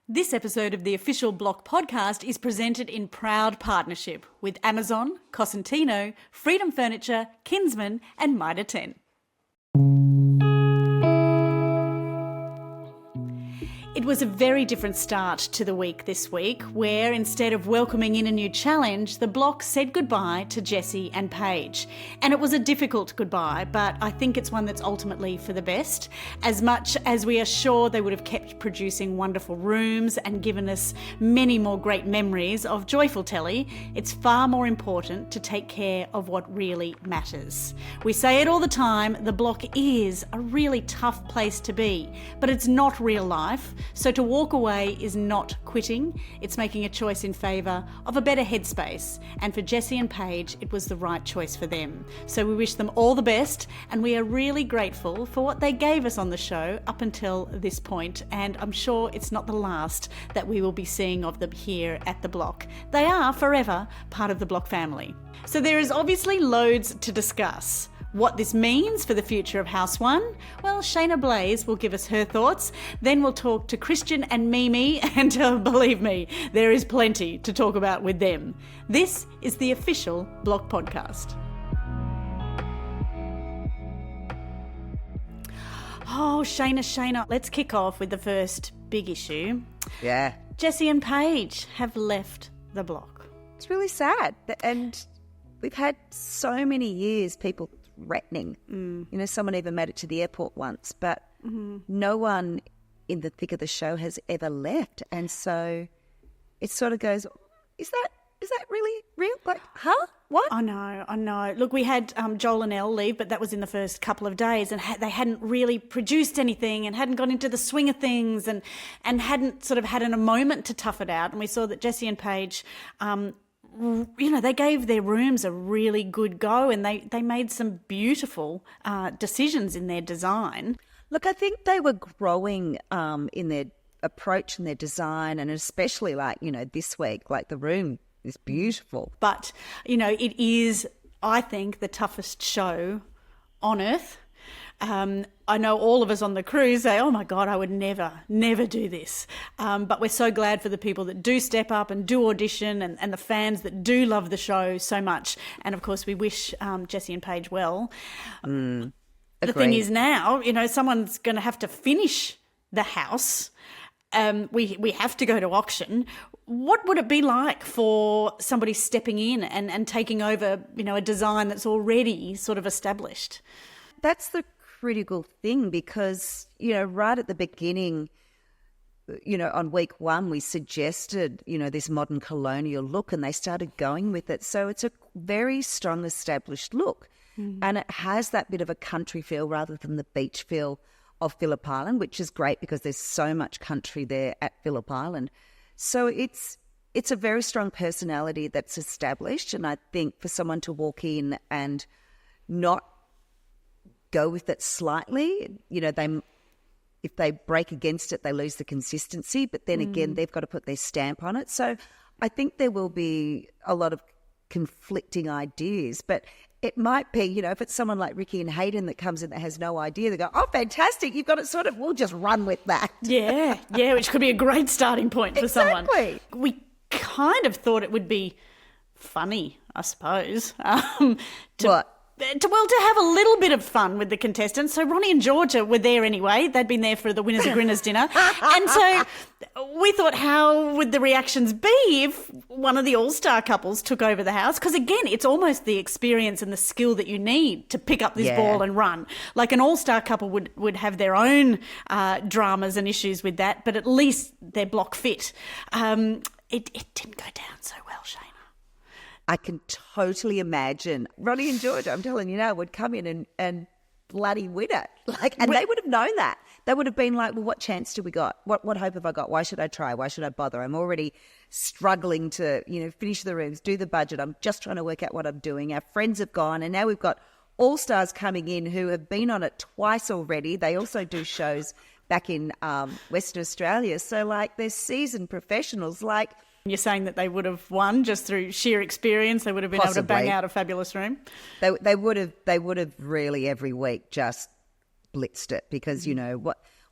This episode of the official Block podcast is presented in proud partnership with Amazon, Cosentino, Freedom Furniture, Kinsman and Mitre 10. It was a very different start to the week this week, where instead of welcoming in a new challenge, the Block said goodbye to Jessie and Paige. And it was a difficult goodbye, but I think it's one that's ultimately for the best. As much as we are sure they would have kept producing wonderful rooms and given us many more great memories of joyful telly, it's far more important to take care of what really matters. We say it all the time, the Block is a really tough place to be, but it's not real life. So to walk away is not quitting, it's making a choice in favour of a better headspace. And for Jessie and Paige, it was the right choice for them. So we wish them all the best, and we are really grateful for what they gave us on the show up until this point, and I'm sure it's not the last that we will be seeing of them here at the Block. They are forever part of the Block family. So there is obviously loads to discuss. What this means for the future of House One? Well, Shaynna Blaze will give us her thoughts. Then we'll talk to Kristian and Mimi, and believe me, there is plenty to talk about with them. This is the official Block podcast. Oh, Shaynna, let's kick off with the first big issue. Yeah. Jessie and Paige have left the Block. It's really sad. And we've had so many years people threatening. You know, someone even made it to the airport once, but no one in the thick of the show has ever left. And so it sort of goes, is that really real? Like, huh? What? I know. Look, we had Joel and Elle leave, but that was in the first couple of days, and they hadn't really produced anything and hadn't got into the swing of things and hadn't sort of had a moment to tough it out. And we saw that Jessie and Paige, they gave their rooms a really good go, and they made some beautiful decisions in their design. Look, I think they were growing in their approach and their design, and especially this week, the room is beautiful. But, it is, I think, the toughest show on earth. I know all of us on the cruise say, oh my God, I would never do this. But we're so glad for the people that do step up and do audition, and the fans that do love the show so much. And of course, we wish Jessie and Paige well. The thing is now, someone's going to have to finish the house. We have to go to auction. What would it be like for somebody stepping in and taking over, a design that's already sort of established? That's the critical thing, because right at the beginning, on week one we suggested this modern colonial look, and they started going with it. So it's a very strong established look, and it has that bit of a country feel rather than the beach feel of Phillip Island, which is great because there's so much country there at Phillip Island. So it's a very strong personality that's established, and I think for someone to walk in and not go with it slightly, if they break against it, they lose the consistency, but then again, they've got to put their stamp on it. So I think there will be a lot of conflicting ideas, but it might be, if it's someone like Ricky and Hayden that comes in that has no idea, they go, oh, fantastic, you've got it sorted, we'll just run with that. Yeah, which could be a great starting point for someone. We kind of thought it would be funny, I suppose. What? To have a little bit of fun with the contestants. So Ronnie and Georgia were there anyway. They'd been there for the Winners and Grinners dinner. And so we thought, how would the reactions be if one of the all-star couples took over the house? Because again, it's almost the experience and the skill that you need to pick up this ball and run. Like an all-star couple would have their own dramas and issues with that, but at least they're block fit. It didn't go down so well, Shaynna. I can totally imagine Ronnie and Georgia, I'm telling you now, would come in and bloody win it. And they would have known that. They would have been like, well, what chance do we got? What hope have I got? Why should I try? Why should I bother? I'm already struggling to, finish the rooms, do the budget. I'm just trying to work out what I'm doing. Our friends have gone, and now we've got all-stars coming in who have been on it twice already. They also do shows back in Western Australia. So, they're seasoned professionals. You're saying that they would have won just through sheer experience. They would have been able to bang out a fabulous room. They would have really every week just blitzed it, because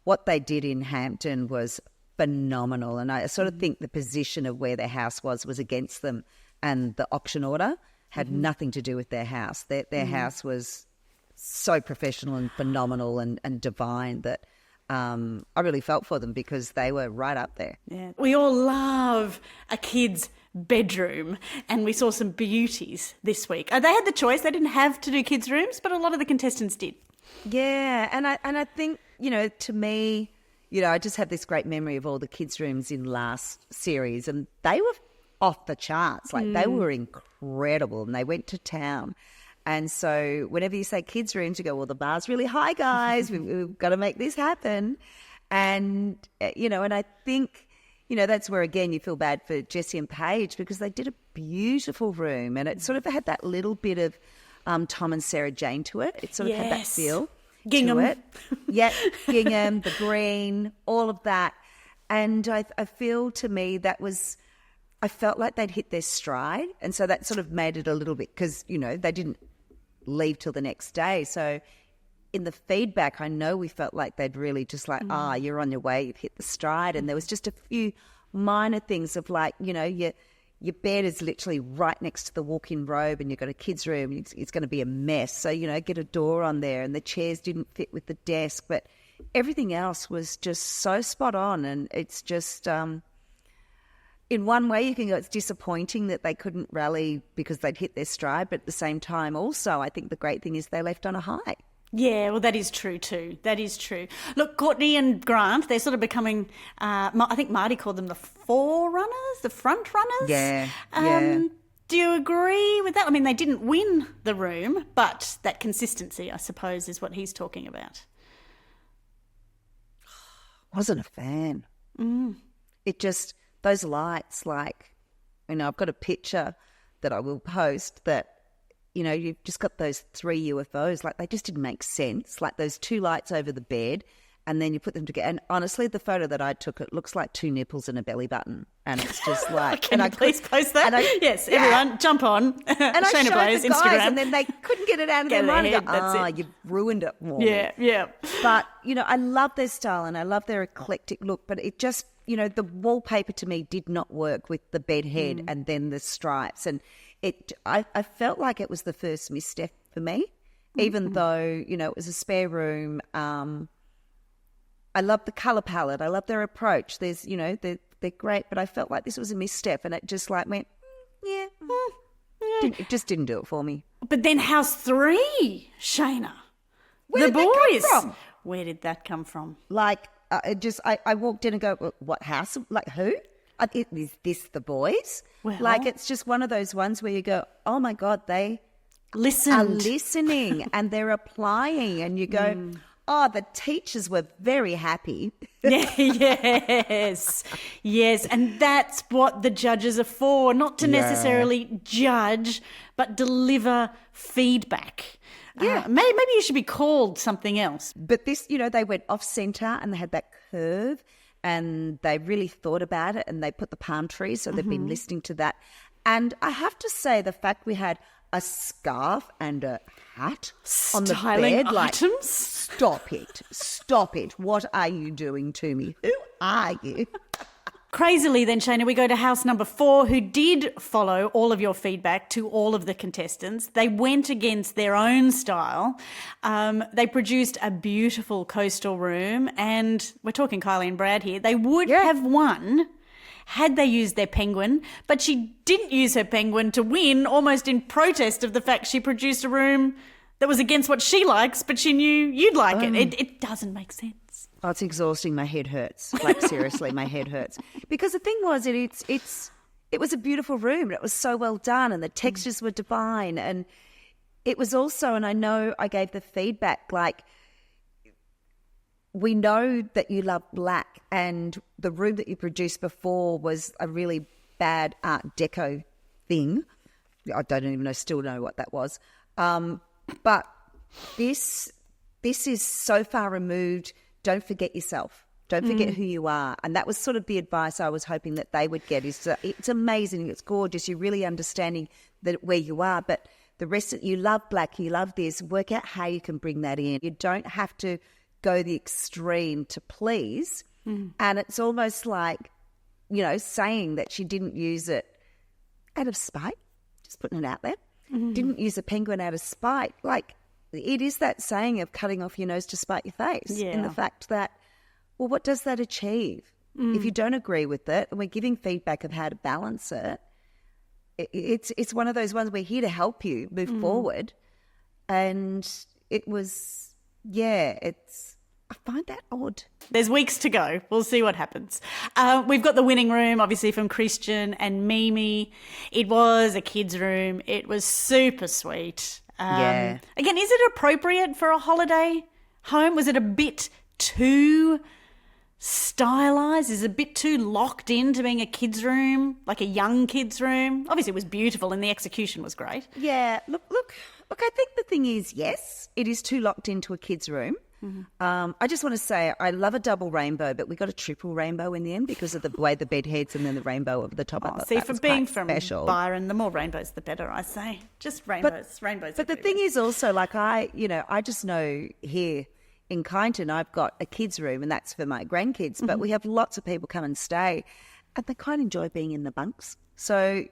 what they did in Hampton was phenomenal. And I sort of think the position of where their house was against them, and the auction order had nothing to do with their house. Their house was so professional and phenomenal and divine that I really felt for them, because they were right up there. Yeah. We all love a kid's bedroom, and we saw some beauties this week. They had the choice. They didn't have to do kids' rooms, but a lot of the contestants did. Yeah, and I think, to me, I just have this great memory of all the kids' rooms in last series, and they were off the charts. Like, they were incredible, and they went to town. And so whenever you say kids' rooms, you go, well, the bar's really high, guys. We've got to make this happen. And, and I think, that's where, again, you feel bad for Jessie and Paige, because they did a beautiful room, and it sort of had that little bit of Tom and Sarah Jane to it. It sort of had that feel Gingham. to it. Yeah, gingham, the green, all of that. And I feel, to me, I felt like they'd hit their stride. And so that sort of made it a little bit, because, they didn't leave till the next day. So in the feedback, I know we felt like they'd really just like, you're on your way, you've hit the stride. And there was just a few minor things of like, your bed is literally right next to the walk-in robe, and you've got a kid's room. It's going to be a mess. So, get a door on there, and the chairs didn't fit with the desk. But everything else was just so spot on. And it's just, in one way you can go, it's disappointing that they couldn't rally because they'd hit their stride. But at the same time also, I think the great thing is they left on a high. Yeah, well, that is true too. That is true. Look, Courtney and Grant, they're sort of becoming, I think Marty called them the forerunners, the front runners. Yeah, Do you agree with that? I mean, they didn't win the room, but that consistency, I suppose, is what he's talking about. Wasn't a fan. It just, those lights, like, I've got a picture that I will post that, you've just got those 3 UFOs, like they just didn't make sense, like those 2 lights over the bed, and then you put them together. And honestly, the photo that I took, it looks like 2 nipples and a belly button. And it's just like... Can you please post that? Yes, everyone, jump on. And I showed Blaze, the guys, Instagram. and then they couldn't get it out of their mind. Head, that's you've ruined it more. Yeah. But, I love their style and I love their eclectic look, but it just, the wallpaper to me did not work with the bed head and then the stripes. And I felt like it was the first misstep for me, even though, it was a spare room. I love the colour palette. I love their approach. There's, they're great, but I felt like this was a misstep, and it just like went, it just didn't do it for me. But then House 3, Shaynna. Where did that come from? Where did that come from? Like, I walked in and go, what house? Like, who? Is this the boys? Well, like, it's just one of those ones where you go, oh my God, they listened. are listening and they're applying, and you go, oh, the teachers were very happy. Yes. And that's what the judges are for, not to necessarily judge, but deliver feedback. Yeah. Maybe you should be called something else. But this, they went off centre and they had that curve, and they really thought about it, and they put the palm trees, so they've been listening to that. And I have to say, the fact we had a scarf and a hat on the bed, like, stop it. What are you doing to me? Who are you? Crazily then, Shaynna, we go to house number 4, who did follow all of your feedback to all of the contestants. They went against their own style. They produced a beautiful coastal room, and we're talking Kylie and Brad here. They would have won had they used their penguin, but she didn't use her penguin to win, almost in protest of the fact she produced a room that was against what she likes, but she knew you'd like it. It doesn't make sense. Oh, it's exhausting. My head hurts. Like, seriously, my head hurts. Because the thing was, it was a beautiful room. It was so well done, and the textures were divine. And it was also, and I know I gave the feedback, like, we know that you love black, and the room that you produced before was a really bad Art Deco thing. I don't even still know what that was. But this is so far removed. Don't forget yourself. Don't forget who you are. And that was sort of the advice I was hoping that they would get. It's amazing. It's gorgeous. You're really understanding that where you are. But the rest of you love black, you love this. Work out how you can bring that in. You don't have to go the extreme to please. And it's almost like, saying that she didn't use it out of spite, just putting it out there, didn't use a penguin out of spite. Like, it is that saying of cutting off your nose to spite your face. Yeah. In the fact that, well, what does that achieve? If you don't agree with it, and we're giving feedback of how to balance it, it's one of those ones we're here to help you move forward. And it was, I find that odd. There's weeks to go. We'll see what happens. We've got the winning room, obviously, from Kristian and Mimi. It was a kid's room. It was super sweet. Again, is it appropriate for a holiday home? Was it a bit too stylised? Is it a bit too locked into being a kid's room, like a young kid's room? Obviously, it was beautiful and the execution was great. Yeah, look, I think the thing is, yes, it is too locked into a kid's room. I just want to say I love a double rainbow, but we got a triple rainbow in the end because of the way the bed heads and then the rainbow over the top. See, for being from Byron, the more rainbows, the better, I say. Just rainbows, rainbows. But the thing is also, like, I just know here in Kyneton, I've got a kids' room and that's for my grandkids, but we have lots of people come and stay and they quite enjoy being in the bunks. So,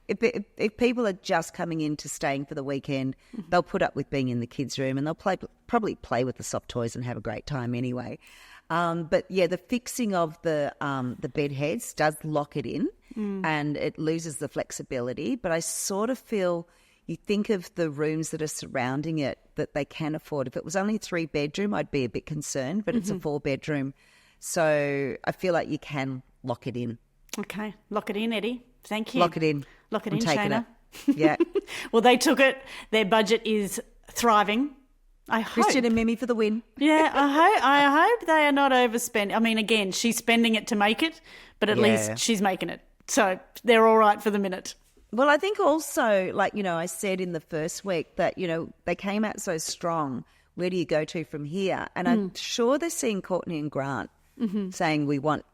if people are just coming in to staying for the weekend, they'll put up with being in the kids' room and they'll probably play with the soft toys and have a great time anyway. But yeah, the fixing of the bed heads does lock it in and it loses the flexibility. But I sort of feel you think of the rooms that are surrounding it that they can afford. If it was only a 3-bedroom, I'd be a bit concerned, but it's a 4-bedroom. So I feel like you can lock it in. Okay, lock it in, Eddie. Thank you. Lock it in. Lock it in, Shaynna. Yeah. Well, they took it. Their budget is thriving. I hope. Kristian and Mimi for the win. Yeah, I hope they are not overspending. I mean, again, she's spending it to make it, but at least she's making it. So they're all right for the minute. Well, I think also, like, I said in the first week that, they came out so strong. Where do you go to from here? And I'm sure they're seeing Courtney and Grant saying, we want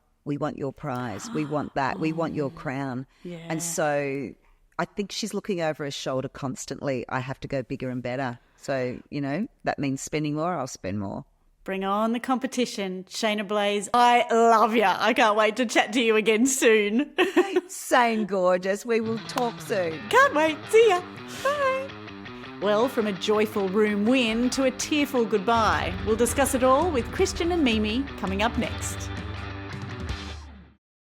your prize. We want that. We want your crown. Yeah. And so I think she's looking over her shoulder constantly. I have to go bigger and better. So, that means spending more. I'll spend more. Bring on the competition. Shaynna Blaze, I love you. I can't wait to chat to you again soon. Same gorgeous. We will talk soon. Can't wait. See ya. Bye. Well, from a joyful room win to a tearful goodbye, we'll discuss it all with Kristian and Mimi coming up next.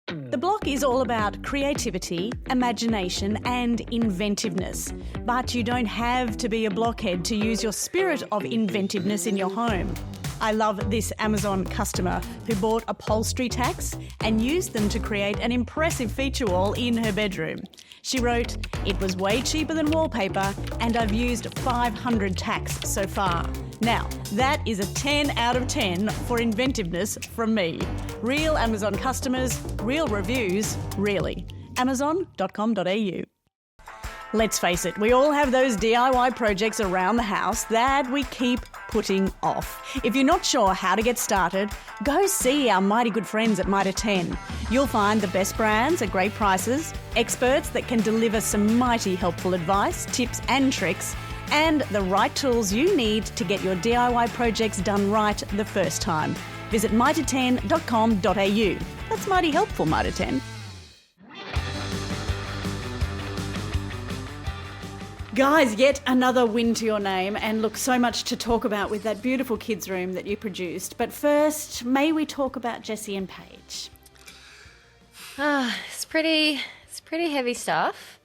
The block is all about creativity, imagination and inventiveness. But you don't have to be a blockhead to use your spirit of inventiveness in your home. I love this Amazon customer who bought upholstery tacks and used them to create an impressive feature wall in her bedroom. She wrote, "It was way cheaper than wallpaper and I've used 500 tacks so far." Now, that is a 10 out of 10 for inventiveness from me. Real Amazon customers, real reviews, really. Amazon.com.au. Let's face it, we all have those DIY projects around the house that we keep putting off. If you're not sure how to get started, go see our mighty good friends at Mitre 10. You'll find the best brands at great prices, experts that can deliver some mighty helpful advice, tips and tricks, and the right tools you need to get your DIY projects done right the first time. Visit mitre10.com.au. That's mighty helpful, Mitre 10. Guys, yet another win to your name, and look, so much to talk about with that beautiful kids' room that you produced. But first, may we talk about Jessie and Paige? It's pretty heavy stuff.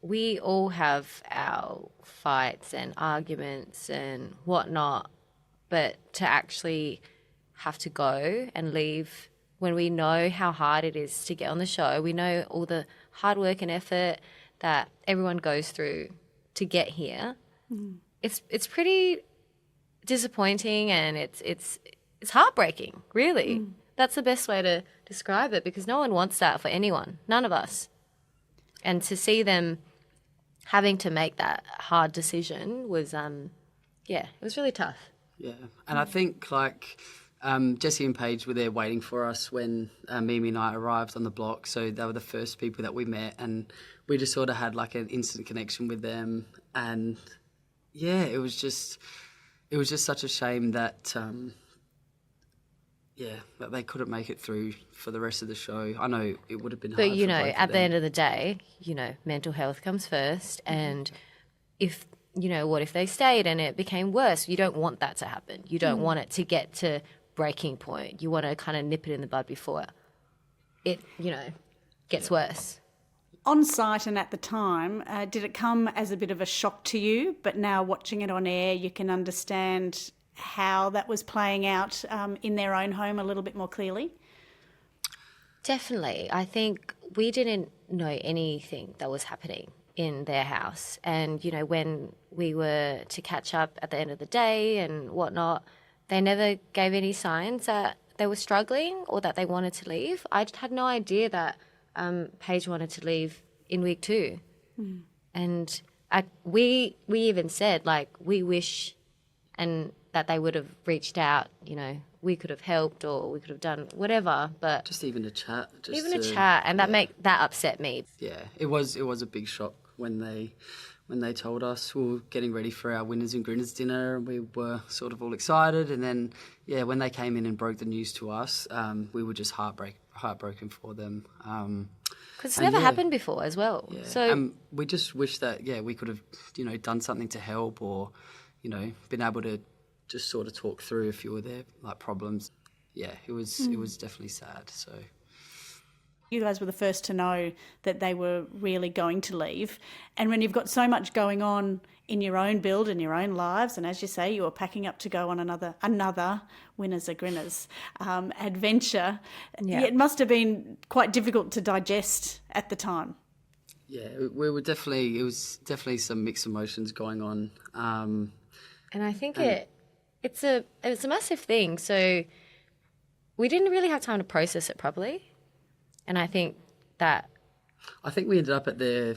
We all have our fights and arguments and whatnot, but to actually have to go and leave when we know how hard it is to get on the show, we know all the hard work and effort that everyone goes through to get here. It's pretty disappointing and it's heartbreaking, really. That's the best way to describe it, because no one wants that for anyone, none of us. And to see them having to make that hard decision was, it was really tough. Yeah, and I think Jessie and Paige were there waiting for us when Mimi and I arrived on the block, so they were the first people that we met, and we just sort of had like an instant connection with them. And yeah, it was just such a shame that yeah, that they couldn't make it through for the rest of the show. I know it would have been hard. But, you for know, both of at the them. end of the day, you know, mental health comes first. And if, you know, what if they stayed and it became worse? You don't want that to happen. You don't want it to get to breaking point. You want to kind of nip it in the bud before it, you know, gets worse. On site and at the time, did it come as a bit of a shock to you? But now watching it on air, you can understand how that was playing out in their own home a little bit more clearly? Definitely. I think we didn't know anything that was happening in their house. And, you know, when we were to catch up at the end of the day and whatnot, they never gave any signs that they were struggling or that they wanted to leave. I had no idea that Paige wanted to leave in week 2. And we even said, like, we wish and that they would have reached out, you know, we could have helped or we could have done whatever, but Just even a chat. even a chat, and that upset me. Yeah, it was a big shock when they told us we were getting ready for our winners and grinners dinner, and we were sort of all excited. And then, yeah, when they came in and broke the news to us, we were just heartbroken for them. Because it's never happened before as well. Yeah. So we just wish that, yeah, we could have, you know, done something to help or, you know, been able to just sort of talk through a few of their, like, problems. Yeah, it was definitely sad, so... You guys were the first to know that they were really going to leave. And when you've got so much going on in your own build and your own lives, and as you say, you were packing up to go on another winners or grinners adventure, it must have been quite difficult to digest at the time. Yeah, it was definitely some mixed emotions going on. and I think it's a massive thing. So we didn't really have time to process it properly. And I think we ended up at the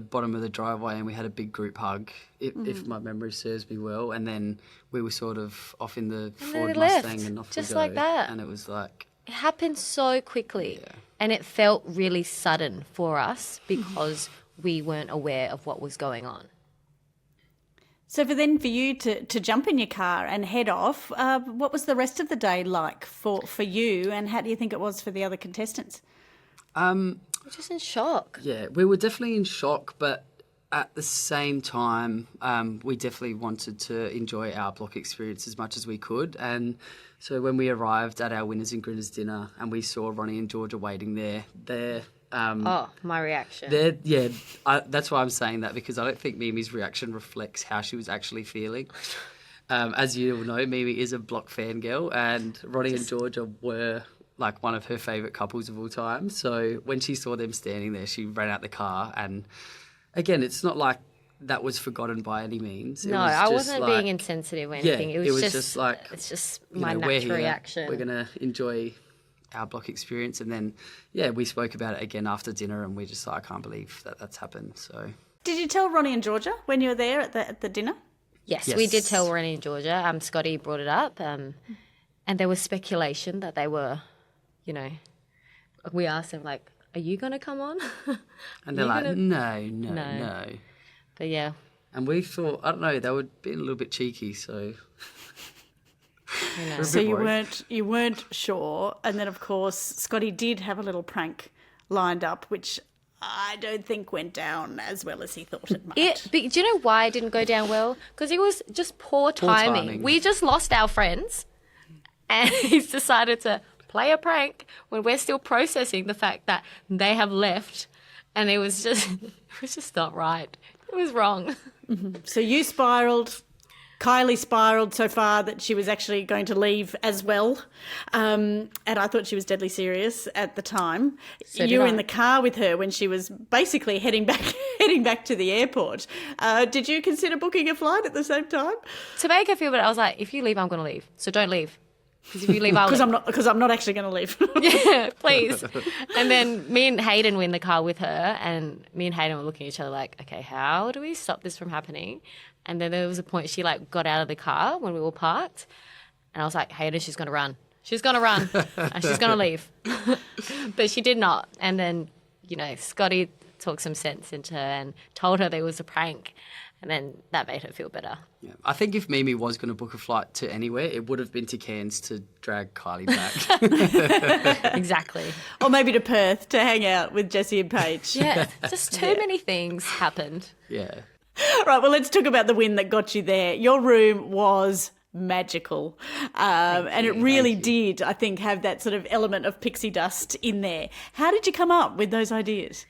bottom of the driveway and we had a big group hug, if my memory serves me well. And then we were sort of off in the Ford Mustang and off just we go. like that. And it was like... It happened so quickly. Yeah. And it felt really sudden for us because we weren't aware of what was going on. So for you to jump in your car and head off, what was the rest of the day like for you, and how do you think it was for the other contestants? We're just in shock. Yeah, we were definitely in shock, but at the same time, we definitely wanted to enjoy our block experience as much as we could. And so when we arrived at our winners and grinners dinner and we saw Ronnie and Georgia waiting there, My reaction. that's why I'm saying that, because I don't think Mimi's reaction reflects how she was actually feeling. As you all know, Mimi is a block fangirl, and Ronnie and Georgia were like one of her favourite couples of all time. So when she saw them standing there, she ran out the car. And again, it's not like that was forgotten by any means. No, I wasn't being insensitive or anything. Yeah, it was just like, it's just you my know, we're natural here, reaction. We're going to enjoy our block experience. And then, yeah, we spoke about it again after dinner, and we just like, I can't believe that's happened. So, Did you tell Ronnie and Georgia when you were there at the dinner? Yes, we did tell Ronnie and Georgia. Scotty brought it up, and there was speculation that they were, you know, we asked them, like, are you going to come on? And they're like, no. But yeah. And we thought, I don't know, they were being a little bit cheeky, so... So you weren't sure, and then of course Scotty did have a little prank lined up, which I don't think went down as well as he thought it might. But do you know why it didn't go down well? Because it was just poor timing. We just lost our friends, and he's decided to play a prank when we're still processing the fact that they have left, and it was just not right. It was wrong. So you spiralled. Kylie spiralled so far that she was actually going to leave as well. And I thought she was deadly serious at the time. So you were in the car with her when she was basically heading back to the airport. Did you consider booking a flight at the same time? To make her feel better, I was like, if you leave, I'm going to leave. So don't leave. Because if you leave, I'll leave. Because I'm not actually going to leave. Yeah, please. And then me and Hayden were in the car with her, and me and Hayden were looking at each other like, okay, how do we stop this from happening? And then there was a point she like got out of the car when we were parked, and I was like, Hayden, she's going to run. She's going to run, and she's going to leave. But she did not. And then, you know, Scotty talked some sense into her and told her there was a prank. And then that made her feel better. Yeah. I think if Mimi was going to book a flight to anywhere, it would have been to Cairns to drag Kylie back. Exactly. Or maybe to Perth to hang out with Jessie and Paige. Yeah, just too many things happened. Yeah. Right, well, let's talk about the win that got you there. Your room was magical. And it really did, I think, have that sort of element of pixie dust in there. How did you come up with those ideas?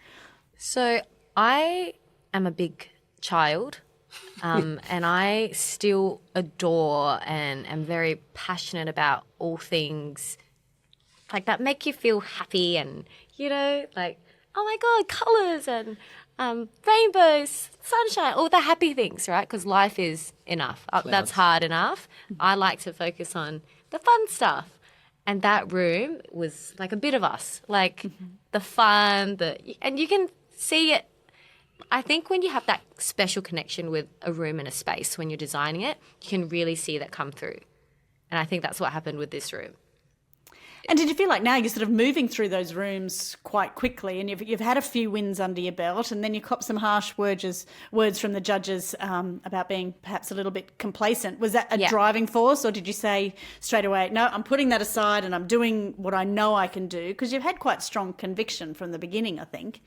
So I am a big child, and I still adore and am very passionate about all things like that make you feel happy and, like, oh my God, colours and rainbows, sunshine, all the happy things, right? Because life is enough. That's hard enough. I like to focus on the fun stuff. And that room was like a bit of us, like the fun, and you can see it. I think when you have that special connection with a room and a space when you're designing it, you can really see that come through. And I think that's what happened with this room. And did you feel like now you're sort of moving through those rooms quite quickly and you've had a few wins under your belt and then you copped some harsh words from the judges about being perhaps a little bit complacent. Was that a driving force or did you say straight away, no, I'm putting that aside and I'm doing what I know I can do? Because you've had quite strong conviction from the beginning, I think.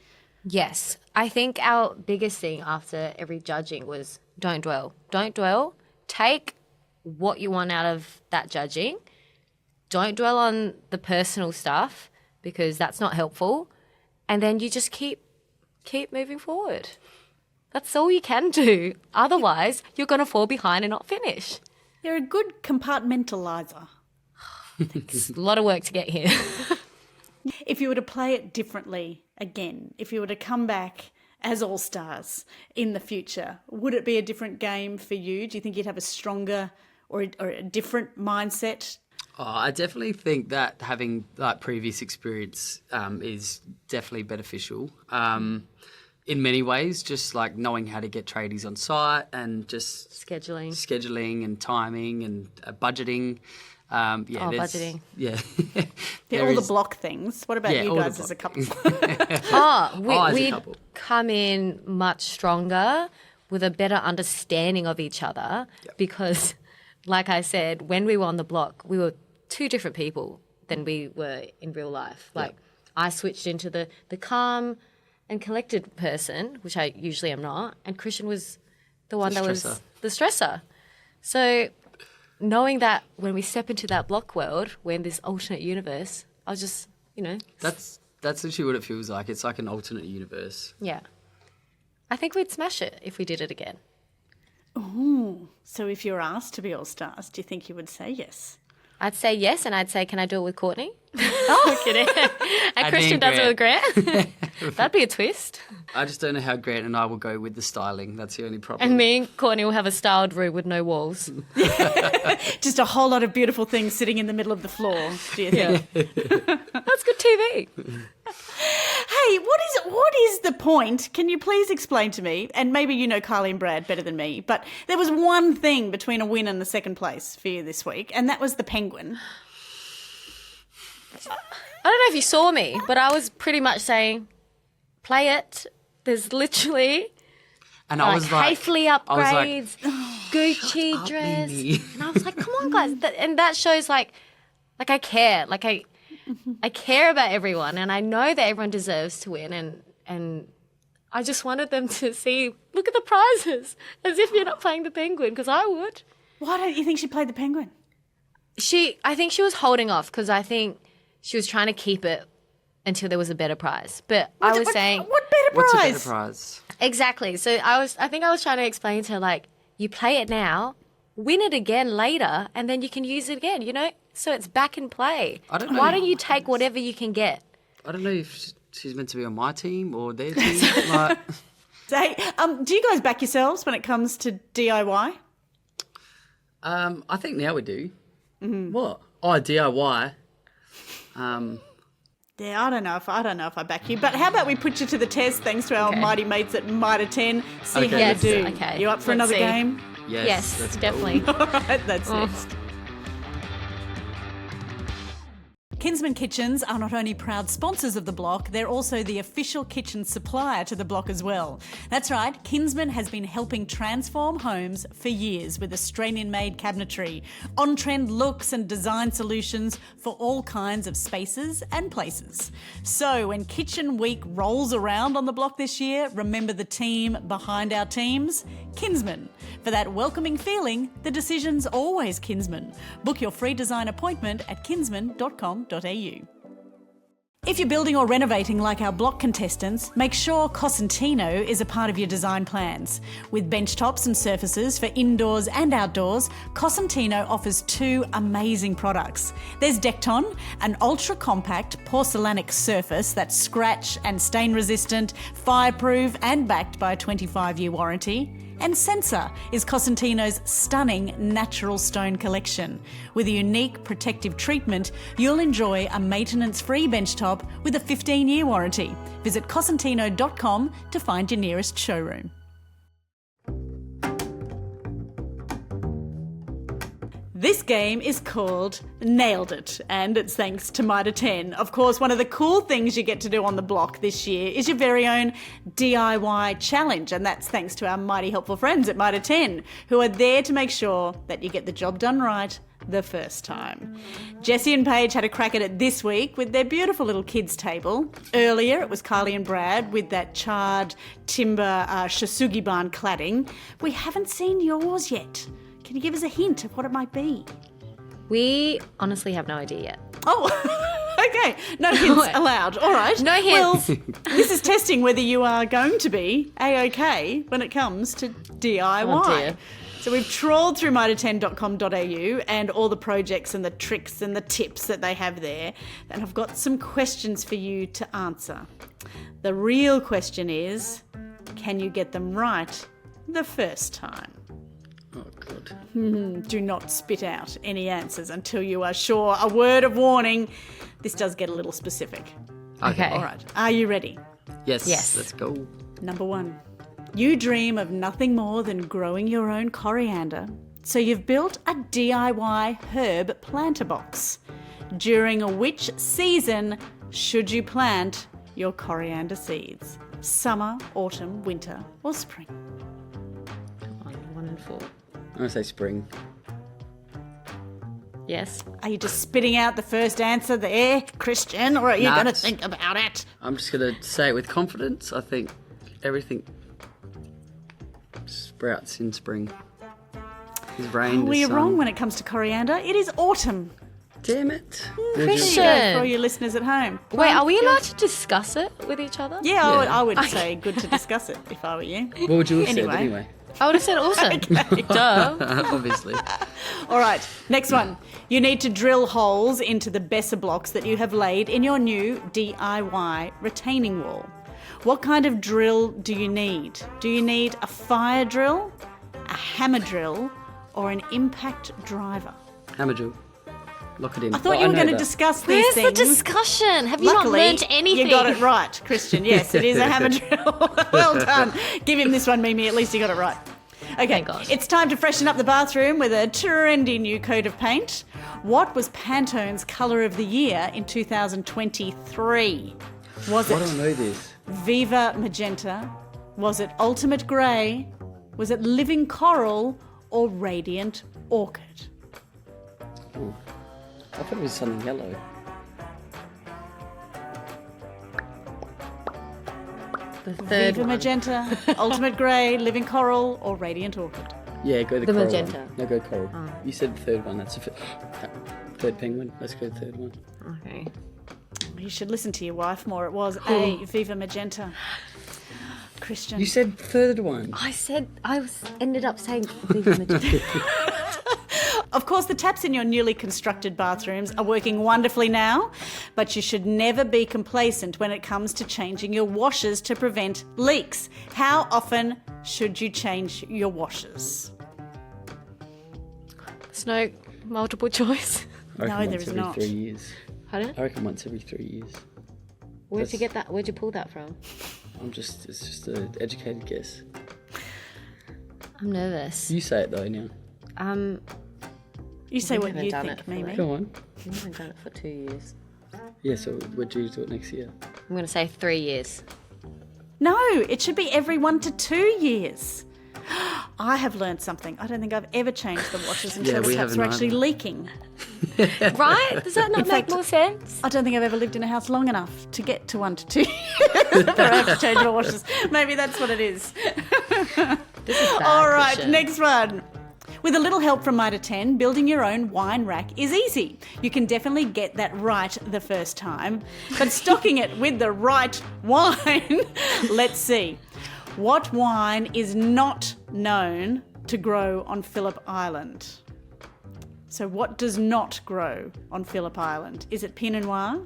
Yes. I think our biggest thing after every judging was don't dwell. Don't dwell. Take what you want out of that judging. Don't dwell on the personal stuff because that's not helpful. And then you just keep moving forward. That's all you can do. Otherwise, you're going to fall behind and not finish. You're a good compartmentaliser. It's a lot of work to get here. If you were to play it differently again, if you were to come back as All-Stars in the future, would it be a different game for you? Do you think you'd have a stronger or a different mindset? Oh, I definitely think that having like previous experience is definitely beneficial. In many ways, just like knowing how to get tradies on site and just scheduling and timing and budgeting. Budgeting. Yeah. All the block things. What about you guys as a couple? We'd come in much stronger with a better understanding of each other because, like I said, when we were on the block, we were two different people than we were in real life. Like I switched into the calm and collected person, which I usually am not, and Kristian was the one that was the stressor. So knowing that when we step into that block world, we're in this alternate universe, I was just, That's literally what it feels like. It's like an alternate universe. Yeah. I think we'd smash it if we did it again. Ooh. So if you were asked to be All-Stars, do you think you would say yes? I'd say yes, and I'd say, can I do it with Courtney? Oh, kidding. And Kristian does it with Grant. That'd be a twist. I just don't know how Grant and I will go with the styling. That's the only problem. And me and Courtney will have a styled room with no walls. Just a whole lot of beautiful things sitting in the middle of the floor, do you think? Yeah. That's good TV. Hey, what is the point? Can you please explain to me? And maybe you know Kylie and Brad better than me, but there was one thing between a win and the second place for you this week, and that was the penguin. I don't know if you saw me, but I was pretty much saying, play it. There's literally and I was like, Hayfley upgrades, Gucci dress. And I was like, come on, guys. And that shows like I care. Like I care about everyone and I know that everyone deserves to win and I just wanted them to see, look at the prizes, as if you're not playing the penguin, because I would. Why don't you think she played the penguin? I think she was holding off because I think she was trying to keep it until there was a better prize. But I was saying... What better prize? What's a better prize? Exactly. So I think I was trying to explain to her, like, you play it now, win it again later, and then you can use it again, So it's back in play. Why don't you take whatever you can get? I don't know if she's meant to be on my team or their team. Like... Hey, do you guys back yourselves when it comes to DIY? I think now we do. Mm-hmm. What? Oh, DIY. Yeah, I don't know if I back you, but how about we put you to the test thanks to our mighty mates at Mitre 10. See how you do. Okay. You up for another game? Yes, definitely. All right, that's next. Kinsman Kitchens are not only proud sponsors of the block, they're also the official kitchen supplier to the block as well. That's right, Kinsman has been helping transform homes for years with Australian-made cabinetry, on-trend looks and design solutions for all kinds of spaces and places. So when Kitchen Week rolls around on the block this year, remember the team behind our teams? Kinsman. For that welcoming feeling, the decision's always Kinsman. Book your free design appointment at kinsman.com.au. If you're building or renovating like our block contestants, make sure Cosentino is a part of your design plans. With bench tops and surfaces for indoors and outdoors, Cosentino offers two amazing products. There's Decton, an ultra-compact porcelainic surface that's scratch and stain resistant, fireproof and backed by a 25-year warranty. And Sensor is Cosentino's stunning natural stone collection. With a unique protective treatment, you'll enjoy a maintenance-free benchtop with a 15-year warranty. Visit cosentino.com to find your nearest showroom. This game is called Nailed It, and it's thanks to Mitre 10. Of course, one of the cool things you get to do on the block this year is your very own DIY challenge, and that's thanks to our mighty helpful friends at Mitre 10, who are there to make sure that you get the job done right the first time. Jessie and Paige had a crack at it this week with their beautiful little kids table. Earlier, it was Kylie and Brad with that charred timber shasugi barn cladding. We haven't seen yours yet. Can you give us a hint of what it might be? We honestly have no idea yet. Oh, okay. No hints allowed. All right. No hints. Well, this is testing whether you are going to be A-OK when it comes to DIY. Oh dear. So we've trawled through mitre10.com.au and all the projects and the tricks and the tips that they have there, and I've got some questions for you to answer. The real question is, can you get them right the first time? Oh, God. Do not spit out any answers until you are sure. A word of warning, this does get a little specific. Okay. All right. Are you ready? Yes. Yes. Let's go. Number 1. You dream of nothing more than growing your own coriander, so you've built a DIY herb planter box. During which season should you plant your coriander seeds? Summer, autumn, winter, or spring? Come on, 1 and 4. I'm going to say spring. Yes. Are you just spitting out the first answer there, Kristian, or are you Nah, going to it's- think about it? I'm just going to say it with confidence. I think everything sprouts in spring. There's rain, Well, there's you're sun. wrong when it comes to coriander. It is autumn. Damn it. There you go for all your listeners at home. Wait, are we allowed to discuss it with each other? Yeah, I would say good to discuss it if I were you. What would you have said Anyway. anyway? I would have said awesome. Duh. Obviously. All right, next one. You need to drill holes into the Besser blocks that you have laid in your new DIY retaining wall. What kind of drill do you need? Do you need a fire drill, a hammer drill, or an impact driver? Hammer drill. Lock it in. I thought you were going to discuss these Where's things. the discussion? Have you Luckily, not learnt anything? You got it right, Kristian. Yes, it is a hammer drill. Well done. Give him this one, Mimi. At least you got it right. Okay, Thank God. it's time to freshen up the bathroom with a trendy new coat of paint. What was Pantone's colour of the year in 2023? Was Why do I it know this? Viva Magenta? Was it Ultimate Grey? Was it Living Coral? Or Radiant Orchid? Oh, I thought it was something yellow. The third Viva one. Magenta, Ultimate Grey, Living Coral, or Radiant Orchid? Yeah, go the The coral magenta. one. No, go coral. You said the third one. That's the third penguin. Let's go the third one. Okay. You should listen to your wife more. It was a Viva Magenta. Kristian. You said third one. Ended up saying Viva Magenta. Of course, the taps in your newly constructed bathrooms are working wonderfully now, but you should never be complacent when it comes to changing your washers to prevent leaks. How often should you change your washers? There's no multiple choice. I reckon No, there once is every not. 3 years. Pardon? I reckon once every 3 years. Where'd you get that? Where'd you pull that from? It's just an educated guess. I'm nervous. You say it though now. You say what haven't you done think, it for Mimi. Go on. I haven't done it for 2 years. Yeah, so we're due to it next year. I'm going to say 3 years. No, it should be every 1 to 2 years. I have learned something. I don't think I've ever changed the washers until the taps were actually leaking. Right? Does that not make more sense? I don't think I've ever lived in a house long enough to get to 1 to 2 years before I have to change my washers. Maybe that's what it is. This is bad. All right, Kristian. next one. With a little help from Mitre 10, building your own wine rack is easy. You can definitely get that right the first time, but stocking it with the right wine, let's see. What wine is not known to grow on Phillip Island? So what does not grow on Phillip Island? Is it Pinot Noir?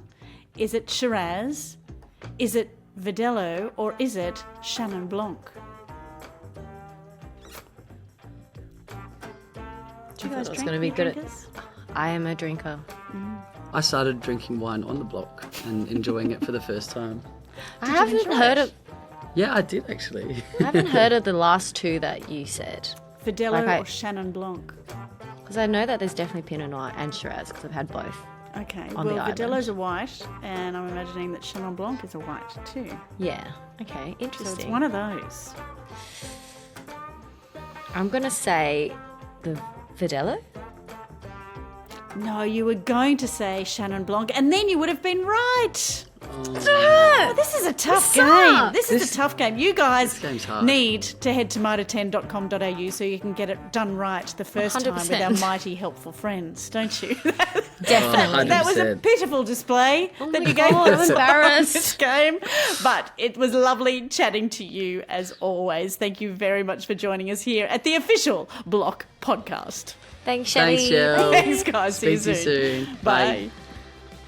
Is it Shiraz? Is it Verdelho? Or is it Chenin Blanc? Do you guys That's drink? going to be You good drinkers? I am a drinker. I started drinking wine on the block and enjoying it for the first time. I haven't heard of. Yeah, I did actually. I haven't heard of the last two that you said. Verdelho Okay. or Chenin Blanc? Because I know that there's definitely Pinot Noir and Shiraz because I've had both. Okay, On well, the island. Verdelho's a white, and I'm imagining that Chenin Blanc is a white too. Yeah. Okay. So Interesting. it's one of those. I'm going to say the Verdelho. No, you were going to say Chenin Blanc, and then you would have been right. Oh, this is a tough game. sucks. This is a tough game. You guys game's hard. need to head to mitre10.com.au so you can get it done right the first time with our 100%. mighty helpful friends, don't you? Definitely. That was a 100%. pitiful display that my you gave God, I'm us on embarrassed. this game. But it was lovely chatting to you as always. Thank you very much for joining us here at the official Block Podcast. Thanks, Shelly. Thanks, Shell. Thanks, guys. See you Speak to soon. you soon. Bye. Bye.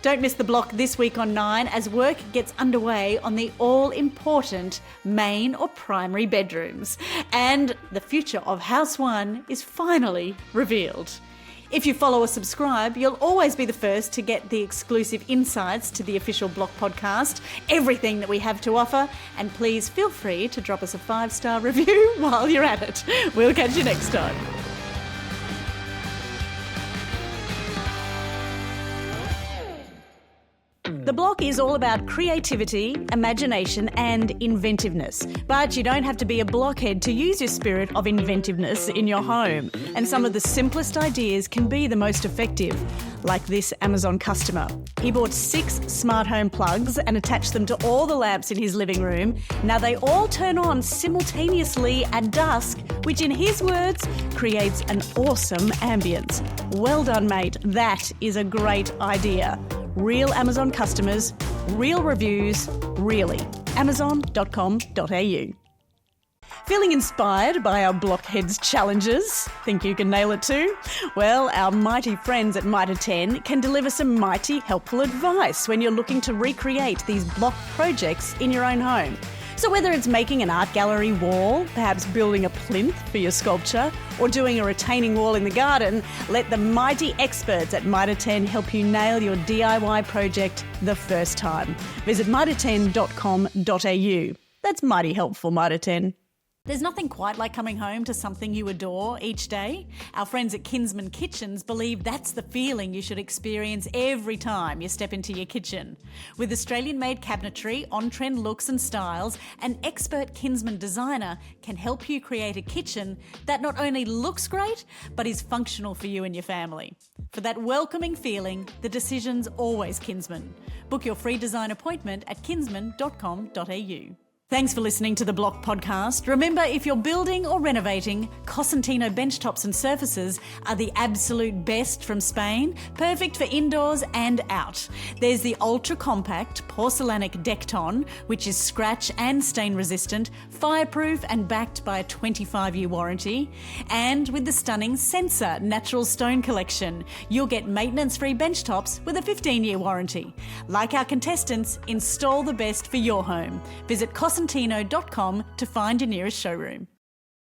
Don't miss the Block this week on 9 as work gets underway on the all-important main or primary bedrooms. And the future of House 1 is finally revealed. If you follow or subscribe, you'll always be the first to get the exclusive insights to the official Block podcast, everything that we have to offer, and please feel free to drop us a 5-star review while you're at it. We'll catch you next time. The Block is all about creativity, imagination and inventiveness. But you don't have to be a blockhead to use your spirit of inventiveness in your home. And some of the simplest ideas can be the most effective, like this Amazon customer. He bought 6 smart home plugs and attached them to all the lamps in his living room. Now they all turn on simultaneously at dusk, which in his words creates an awesome ambience. Well done, mate. That is a great idea. Real Amazon customers, real reviews, really. Amazon.com.au. Feeling inspired by our Blockheads challenges? Think you can nail it too? Well, our mighty friends at Mitre 10 can deliver some mighty helpful advice when you're looking to recreate these block projects in your own home. So whether it's making an art gallery wall, perhaps building a plinth for your sculpture, or doing a retaining wall in the garden, let the mighty experts at Mitre 10 help you nail your DIY project the first time. Visit mitre10.com.au. That's mighty helpful, Mitre 10. There's nothing quite like coming home to something you adore each day. Our friends at Kinsman Kitchens believe that's the feeling you should experience every time you step into your kitchen. With Australian-made cabinetry, on-trend looks and styles, an expert Kinsman designer can help you create a kitchen that not only looks great, but is functional for you and your family. For that welcoming feeling, the decision's always Kinsman. Book your free design appointment at kinsman.com.au. Thanks for listening to the Block podcast. Remember, if you're building or renovating, Cosentino benchtops and surfaces are the absolute best from Spain, perfect for indoors and out. There's the ultra-compact porcelainic Decton, which is scratch and stain resistant, fireproof and backed by a 25-year warranty. And with the stunning Sensor Natural Stone Collection, you'll get maintenance-free benchtops with a 15-year warranty. Like our contestants, install the best for your home. Visit Cosentino.com to find your nearest showroom.